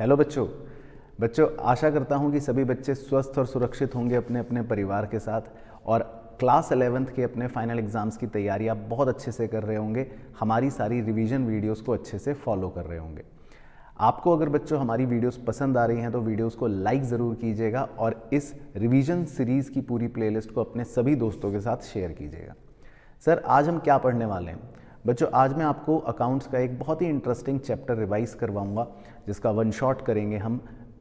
Hello बच्चों। आशा करता हूँ कि सभी बच्चे स्वस्थ और सुरक्षित होंगे अपने अपने परिवार के साथ और क्लास 11th के अपने फाइनल एग्ज़ाम्स की तैयारी आप बहुत अच्छे से कर रहे होंगे। हमारी सारी रिवीजन वीडियोस को अच्छे से फॉलो कर रहे होंगे। आपको अगर बच्चों हमारी वीडियोस पसंद आ रही हैं तो वीडियोस को लाइक ज़रूर कीजिएगा और इस रिवीजन सीरीज़ की पूरी प्लेलिस्ट को अपने सभी दोस्तों के साथ शेयर कीजिएगा। सर, आज हम क्या पढ़ने वाले हैं? बच्चों, आज मैं आपको अकाउंट्स का एक बहुत ही इंटरेस्टिंग चैप्टर रिवाइज करवाऊंगा जिसका वन शॉट करेंगे हम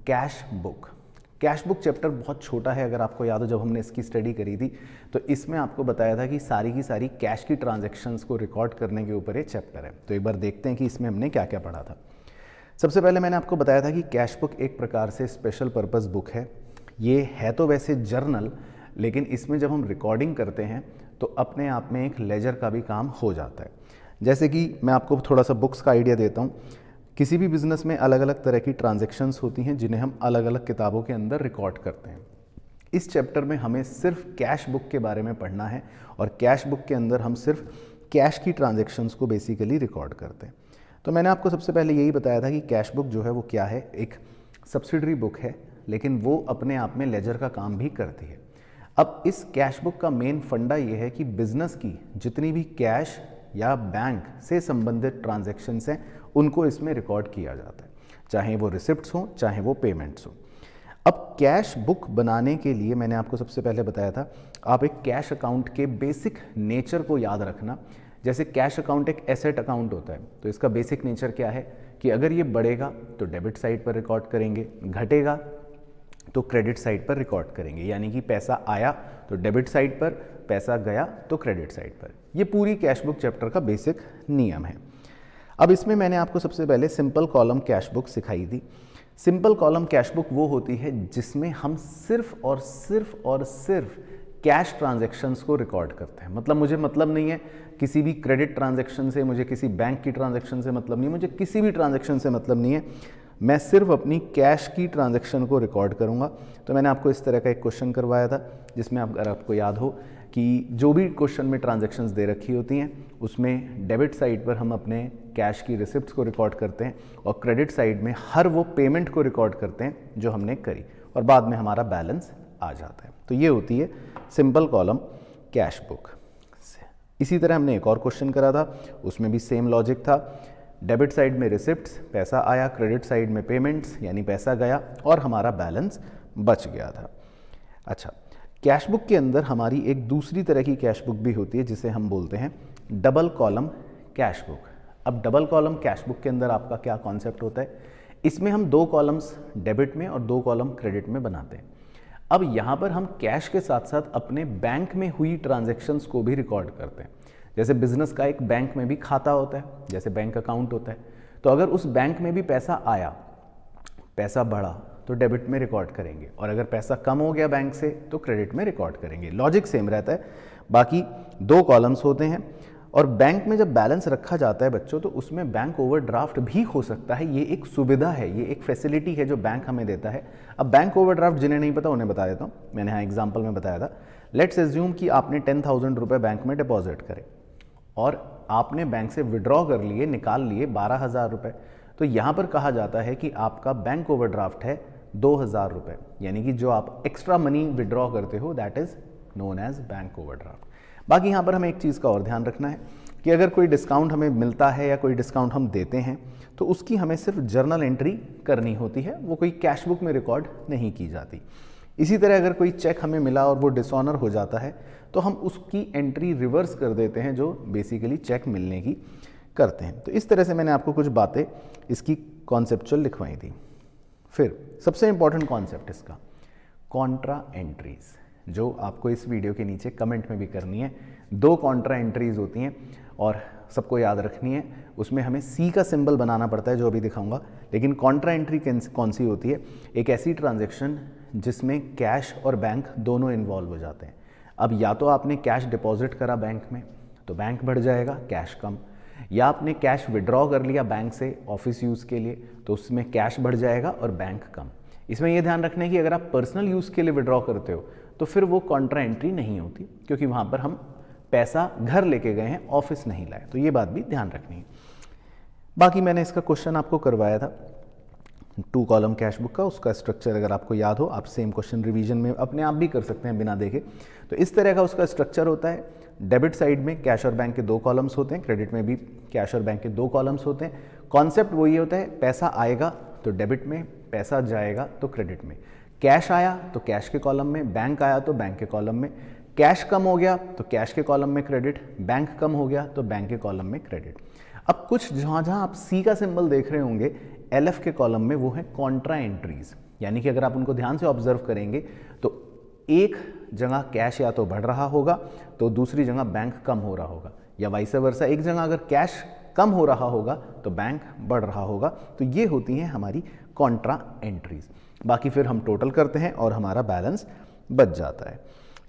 cash book. Cash book chapter बहुत छोटा है, अगर आपको याद हो जब हमने इसकी स्टडी करी थी तो इसमें आपको बताया था कि सारी की सारी कैश की ट्रांजैक्शंस को रिकॉर्ड करने के ऊपर ये चैप्टर है। तो एक बार देखते हैं कि इसमें हमने क्या क्या पढ़ा था। सबसे पहले मैंने आपको बताया था कि कैश बुक एक प्रकार से स्पेशल पर्पस बुक है। ये है तो वैसे जर्नल, लेकिन इसमें जब हम रिकॉर्डिंग करते हैं तो अपने आप में एक लेजर का भी काम हो जाता है। जैसे कि मैं आपको थोड़ा सा बुक्स का आइडिया देता हूँ। किसी भी बिजनेस में अलग अलग तरह की ट्रांजैक्शंस होती हैं जिन्हें हम अलग अलग किताबों के अंदर रिकॉर्ड करते हैं। इस चैप्टर में हमें सिर्फ कैश बुक के बारे में पढ़ना है और कैश बुक के अंदर हम सिर्फ कैश की ट्रांजैक्शंस को बेसिकली रिकॉर्ड करते हैं। तो मैंने आपको सबसे पहले यही बताया था कि कैश बुक जो है वो क्या है, एक सब्सिडरी बुक है, लेकिन वो अपने आप में लेजर का काम भी करती है। अब इस कैश बुक का मेन फंडा ये है कि बिजनेस की जितनी भी कैश या बैंक से संबंधित ट्रांजैक्शंस हैं उनको इसमें रिकॉर्ड किया जाता है, चाहे वो रिसिप्ट्स हों चाहे वो पेमेंट्स हों। अब कैश बुक बनाने के लिए मैंने आपको सबसे पहले बताया था आप एक कैश अकाउंट के बेसिक नेचर को याद रखना। जैसे कैश अकाउंट एक एसेट अकाउंट होता है तो इसका बेसिक नेचर क्या है कि अगर ये बढ़ेगा तो डेबिट साइड पर रिकॉर्ड करेंगे, घटेगा तो क्रेडिट साइड पर रिकॉर्ड करेंगे। यानी कि पैसा आया तो डेबिट साइड पर, पैसा गया तो क्रेडिट साइड पर। ये पूरी कैश बुक चैप्टर का बेसिक नियम है। अब इसमें मैंने आपको सबसे पहले सिंपल कॉलम कैश बुक सिखाई थी। सिंपल कॉलम कैश बुक वो होती है जिसमें हम सिर्फ और सिर्फ कैश ट्रांजैक्शंस को रिकॉर्ड करते हैं। मतलब मुझे मतलब नहीं है किसी भी क्रेडिट ट्रांजैक्शन से, मुझे किसी बैंक की ट्रांजैक्शन से मतलब नहीं है, मुझे किसी भी ट्रांजैक्शन से मतलब नहीं है। मैं सिर्फ अपनी कैश की ट्रांजैक्शन को रिकॉर्ड करूंगा। तो मैंने आपको इस तरह का एक क्वेश्चन करवाया था जिसमें अगर आपको याद हो कि जो भी क्वेश्चन में ट्रांजैक्शंस दे रखी होती हैं उसमें डेबिट साइड पर हम अपने कैश की रिसिप्ट्स को रिकॉर्ड करते हैं और क्रेडिट साइड में हर वो पेमेंट को रिकॉर्ड करते हैं जो हमने करी और बाद में हमारा बैलेंस आ जाता है। तो ये होती है सिंपल कॉलम कैश बुक। इसी तरह हमने एक और क्वेश्चन करा था, उसमें भी सेम लॉजिक था। डेबिट साइड में रिसिप्ट्स, पैसा आया, क्रेडिट साइड में पेमेंट्स यानी पैसा गया और हमारा बैलेंस बच गया था। अच्छा, कैश बुक के अंदर हमारी एक दूसरी तरह की कैश बुक भी होती है जिसे हम बोलते हैं डबल कॉलम कैश बुक। अब डबल कॉलम कैश बुक के अंदर आपका क्या कॉन्सेप्ट होता है, इसमें हम 2 कॉलम्स डेबिट में और 2 कॉलम क्रेडिट में बनाते हैं। अब यहाँ पर हम कैश के साथ साथ अपने बैंक में हुई ट्रांजैक्शंस को भी रिकॉर्ड करते हैं। जैसे बिजनेस का एक बैंक में भी खाता होता है, जैसे बैंक अकाउंट होता है, तो अगर उस बैंक में भी पैसा आया, पैसा बढ़ा तो डेबिट में रिकॉर्ड करेंगे और अगर पैसा कम हो गया बैंक से तो क्रेडिट में रिकॉर्ड करेंगे। लॉजिक सेम रहता है, बाकी 2 कॉलम्स होते हैं। और बैंक में जब बैलेंस रखा जाता है बच्चों तो उसमें बैंक ओवरड्राफ्ट भी हो सकता है। ये एक सुविधा है, ये एक फैसिलिटी है जो बैंक हमें देता है। अब बैंक ओवरड्राफ्ट जिन्हें नहीं पता उन्हें बता देता हूँ, मैंने यहाँ एग्जाम्पल में बताया था। लेट्स एज्यूम कि आपने 10,000 रुपये बैंक में डिपॉजिट करे और आपने बैंक से विड्रॉ कर लिए, निकाल लिए 12,000 रुपये। तो यहाँ पर कहा जाता है कि आपका बैंक ओवरड्राफ्ट है 2,000 रुपये, यानी कि जो आप एक्स्ट्रा मनी विड्रॉ करते हो that is known as bank overdraft. बाकी यहाँ पर हमें एक चीज़ का और ध्यान रखना है कि अगर कोई डिस्काउंट हमें मिलता है या कोई डिस्काउंट हम देते हैं तो उसकी हमें सिर्फ जर्नल एंट्री करनी होती है, वो कोई कैश बुक में रिकॉर्ड नहीं की जाती। इसी तरह अगर कोई चेक हमें मिला और वो डिसऑनर हो जाता है तो हम उसकी एंट्री रिवर्स कर देते हैं जो बेसिकली चेक मिलने की करते हैं। तो इस तरह से मैंने आपको कुछ बातें इसकी कॉन्सेप्चुअल लिखवाई थी। फिर सबसे इंपॉर्टेंट कॉन्सेप्ट इसका कॉन्ट्रा एंट्रीज, जो आपको इस वीडियो के नीचे कमेंट में भी करनी है। 2 कॉन्ट्रा एंट्रीज होती हैं और सबको याद रखनी है। उसमें हमें सी का सिंबल बनाना पड़ता है जो अभी दिखाऊंगा। लेकिन कॉन्ट्रा एंट्री कौन सी होती है, एक ऐसी ट्रांजैक्शन जिसमें कैश और बैंक दोनों इन्वॉल्व हो जाते हैं। अब या तो आपने कैश डिपॉजिट करा बैंक में तो बैंक बढ़ जाएगा, कैश कम, या आपने कैश विड्रॉ कर लिया बैंक से ऑफिस यूज़ के लिए तो उसमें कैश बढ़ जाएगा और बैंक कम। इसमें यह ध्यान रखना है कि अगर आप पर्सनल यूज़ के लिए विड्रॉ करते हो तो फिर वो कॉन्ट्रा एंट्री नहीं होती, क्योंकि वहाँ पर हम पैसा घर लेके गए हैं, ऑफिस नहीं लाए। तो ये बात भी ध्यान रखनी है। बाकी मैंने इसका क्वेश्चन आपको करवाया था। 2 कॉलम कैश बुक का, उसका स्ट्रक्चर अगर आपको याद हो, आप सेम क्वेश्चन रिवीजन में अपने आप भी कर सकते हैं बिना देखे। तो इस तरह का उसका स्ट्रक्चर होता है। डेबिट साइड में कैश और बैंक के 2 कॉलम्स होते हैं, क्रेडिट में भी कैश और बैंक के 2 कॉलम्स होते हैं। कॉन्सेप्ट वही होता है, पैसा आएगा तो डेबिट में, पैसा जाएगा तो क्रेडिट में। कैश आया तो कैश के कॉलम में, बैंक आया तो बैंक के कॉलम में, कैश कम हो गया तो कैश के कॉलम में क्रेडिट, बैंक कम हो गया तो बैंक के कॉलम में क्रेडिट। अब कुछ जहाँ जहाँ आप सी का सिंबल देख रहे होंगे एलएफ के कॉलम में, वो है कॉन्ट्रा एंट्रीज, यानी कि अगर आप उनको ध्यान से ऑब्जर्व करेंगे तो एक जगह कैश या तो बढ़ रहा होगा तो दूसरी जगह बैंक कम हो रहा होगा, या वाइस वर्सा, एक जगह अगर कैश कम हो रहा होगा तो बैंक बढ़ रहा होगा। तो ये होती हैं हमारी कॉन्ट्रा एंट्रीज। बाकी फिर हम टोटल करते हैं और हमारा बैलेंस बच जाता है।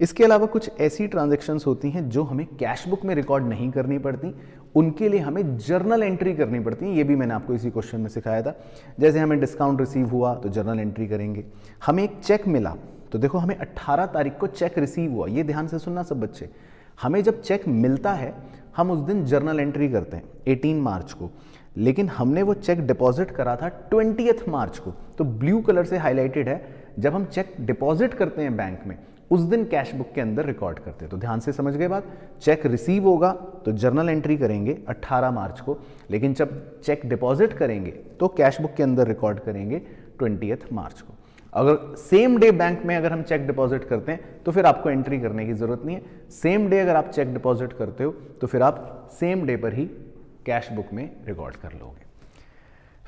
इसके अलावा कुछ ऐसी ट्रांजैक्शंस होती हैं जो हमें कैश बुक में रिकॉर्ड नहीं करनी पड़ती, उनके लिए हमें जर्नल एंट्री करनी पड़ती है। ये भी मैंने आपको इसी क्वेश्चन में सिखाया था। जैसे हमें डिस्काउंट रिसीव हुआ तो जर्नल एंट्री करेंगे, हमें एक चेक मिला तो देखो हमें 18 तारीख को चेक रिसीव हुआ, ये ध्यान से सुनना सब बच्चे। हमें जब चेक मिलता है हम उस दिन जर्नल एंट्री करते हैं 18 मार्च को, लेकिन हमने वो चेक डिपॉजिट करा था 20 मार्च को, तो ब्लू कलर से हाईलाइटेड है। जब हम चेक डिपॉजिट करते हैं बैंक में उस दिन कैश बुक के अंदर रिकॉर्ड करते हैं। तो ध्यान से समझ गए बात, चेक रिसीव होगा तो जर्नल एंट्री करेंगे 18 मार्च को, लेकिन जब चेक डिपॉजिट करेंगे तो कैश बुक के अंदर रिकॉर्ड करेंगे 20 मार्च को। अगर सेम डे बैंक में अगर हम चेक डिपॉजिट करते हैं तो फिर आपको एंट्री करने की जरूरत नहीं है। सेम डे अगर आप चेक डिपॉजिट करते हो तो फिर आप सेम डे पर ही कैश बुक में रिकॉर्ड कर लोगे।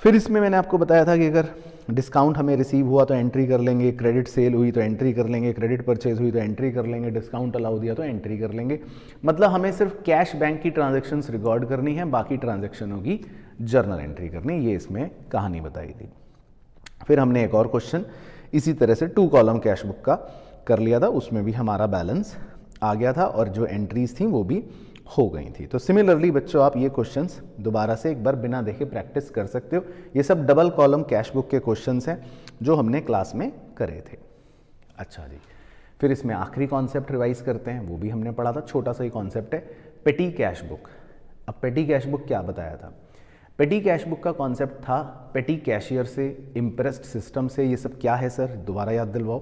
फिर इसमें मैंने आपको बताया था कि अगर डिस्काउंट हमें रिसीव हुआ तो एंट्री कर लेंगे, क्रेडिट सेल हुई तो एंट्री कर लेंगे, क्रेडिट परचेज हुई तो एंट्री कर लेंगे, डिस्काउंट अलाउ दिया तो एंट्री कर लेंगे। मतलब हमें सिर्फ कैश बैंक की ट्रांजैक्शंस रिकॉर्ड करनी है, बाकी ट्रांजैक्शनों की जर्नल एंट्री करनी, ये इसमें कहानी बताई थी। फिर हमने एक और क्वेश्चन इसी तरह से 2 कॉलम कैश बुक का कर लिया था, उसमें भी हमारा बैलेंस आ गया था और जो एंट्रीज थी वो भी हो गई थी। तो सिमिलरली बच्चों आप ये क्वेश्चंस दोबारा से एक बार बिना देखे प्रैक्टिस कर सकते हो। ये सब डबल कॉलम कैश बुक के क्वेश्चंस हैं जो हमने क्लास में करे थे। अच्छा जी, फिर इसमें आखिरी कॉन्सेप्ट रिवाइज करते हैं, वो भी हमने पढ़ा था, छोटा सा ही कॉन्सेप्ट है, पेटी कैश बुक। अब पेटी कैश बुक क्या बताया था? पेटी कैश बुक का कॉन्सेप्ट था पेटी कैशियर से, इम्प्रेस्ड सिस्टम से। ये सब क्या है सर, दोबारा याद दिलवाओ।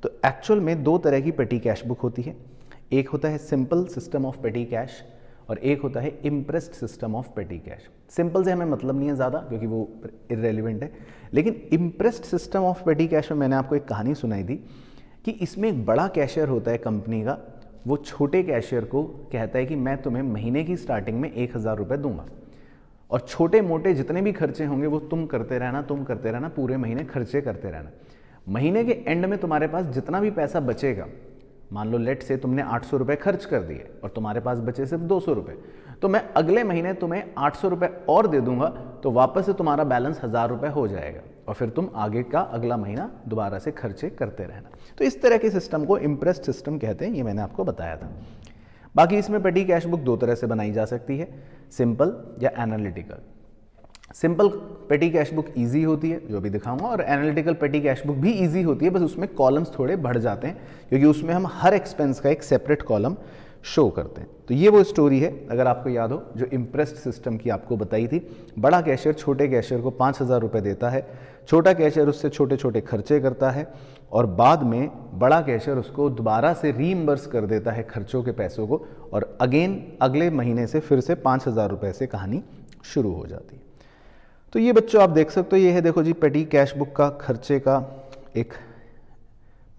तो एक्चुअल में 2 तरह की पेटी कैश बुक होती है, एक होता है सिंपल सिस्टम ऑफ पेटी कैश और एक होता है इम्प्रेस्ड सिस्टम ऑफ पेटी कैश। सिंपल से हमें मतलब नहीं है ज़्यादा क्योंकि वो इररेलेवेंट है, लेकिन इम्प्रेस्ड सिस्टम ऑफ पेटी कैश में मैंने आपको एक कहानी सुनाई थी कि इसमें एक बड़ा कैशियर होता है कंपनी का, वो छोटे कैशियर को कहता है कि मैं तुम्हें महीने की स्टार्टिंग में 1000 रुपये दूंगा और छोटे मोटे जितने भी खर्चे होंगे वो तुम करते रहना, पूरे महीने खर्चे करते रहना। महीने के एंड में तुम्हारे पास जितना भी पैसा बचेगा, मान लो लेट से तुमने 800 रुपये खर्च कर दिए और तुम्हारे पास बचे सिर्फ 200 रुपये, तो मैं अगले महीने तुम्हें 800 रुपये और दे दूंगा, तो वापस से तुम्हारा बैलेंस 1000 रुपये हो जाएगा और फिर तुम आगे का अगला महीना दोबारा से खर्चे करते रहना। तो इस तरह के सिस्टम को इम्प्रेस्ड सिस्टम कहते हैं, ये मैंने आपको बताया था। बाकी इसमें पेटी कैश बुक 2 तरह से बनाई जा सकती है, सिंपल या एनालिटिकल। सिंपल पेटी कैश बुक इजी होती है, जो भी दिखाऊंगा, और एनालिटिकल पेटी कैश बुक भी इजी होती है, बस उसमें कॉलम्स थोड़े बढ़ जाते हैं क्योंकि उसमें हम हर एक्सपेंस का एक सेपरेट कॉलम शो करते हैं। तो ये वो स्टोरी है, अगर आपको याद हो, जो इम्प्रेस्ड सिस्टम की आपको बताई थी। बड़ा कैशियर छोटे कैशियर को 5000 रुपये देता है, छोटा कैशियर उससे छोटे छोटे खर्चे करता है और बाद में बड़ा कैशियर उसको दोबारा से रीइंबर्स कर देता है खर्चों के पैसों को, और अगेन अगले महीने से फिर से 5000 रुपये से कहानी शुरू हो जाती है। तो ये बच्चों आप देख सकते हो, ये है देखो जी पेटी कैश बुक का खर्चे का एक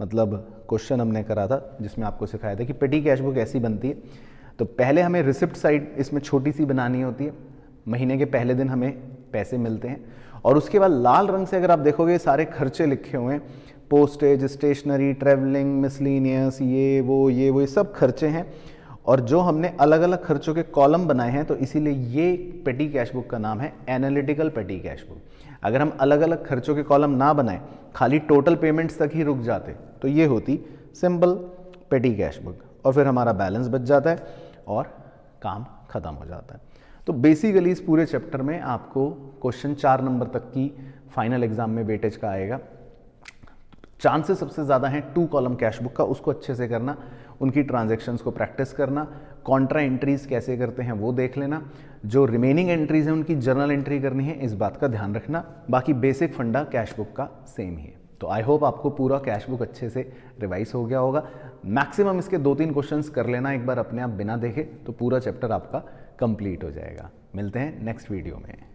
मतलब क्वेश्चन हमने करा था जिसमें आपको सिखाया था कि पेटी कैश बुक ऐसी बनती है। तो पहले हमें रिसिप्ट साइड इसमें छोटी सी बनानी होती है, महीने के पहले दिन हमें पैसे मिलते हैं और उसके बाद लाल रंग से अगर आप देखोगे सारे खर्चे लिखे हुए हैं, पोस्टेज, स्टेशनरी, ट्रैवलिंग, मिसलिनियस, ये वो सब खर्चे हैं और जो हमने अलग अलग खर्चों के कॉलम बनाए हैं, तो इसीलिए ये पेटी कैश बुक का नाम है एनालिटिकल पेटी कैश बुक। अगर हम अलग अलग खर्चों के कॉलम ना बनाएं, खाली टोटल पेमेंट्स तक ही रुक जाते, तो ये होती सिंपल पेटी कैश बुक और फिर हमारा बैलेंस बच जाता है और काम खत्म हो जाता है। तो बेसिकली इस पूरे चैप्टर में आपको क्वेश्चन 4 नंबर तक की फाइनल एग्जाम में वेटेज का आएगा। चांसेस सबसे ज़्यादा हैं 2 कॉलम कैश बुक का, उसको अच्छे से करना, उनकी ट्रांजैक्शंस को प्रैक्टिस करना, कॉन्ट्रा एंट्रीज कैसे करते हैं वो देख लेना, जो रिमेनिंग एंट्रीज हैं उनकी जर्नल एंट्री करनी है, इस बात का ध्यान रखना। बाकी बेसिक फंडा कैश बुक का सेम ही है। तो आई होप आपको पूरा कैश बुक अच्छे से रिवाइज हो गया होगा। मैक्सिमम इसके 2-3 क्वेश्चंस कर लेना एक बार अपने आप बिना देखे, तो पूरा चैप्टर आपका कंप्लीट हो जाएगा। मिलते हैं नेक्स्ट वीडियो में।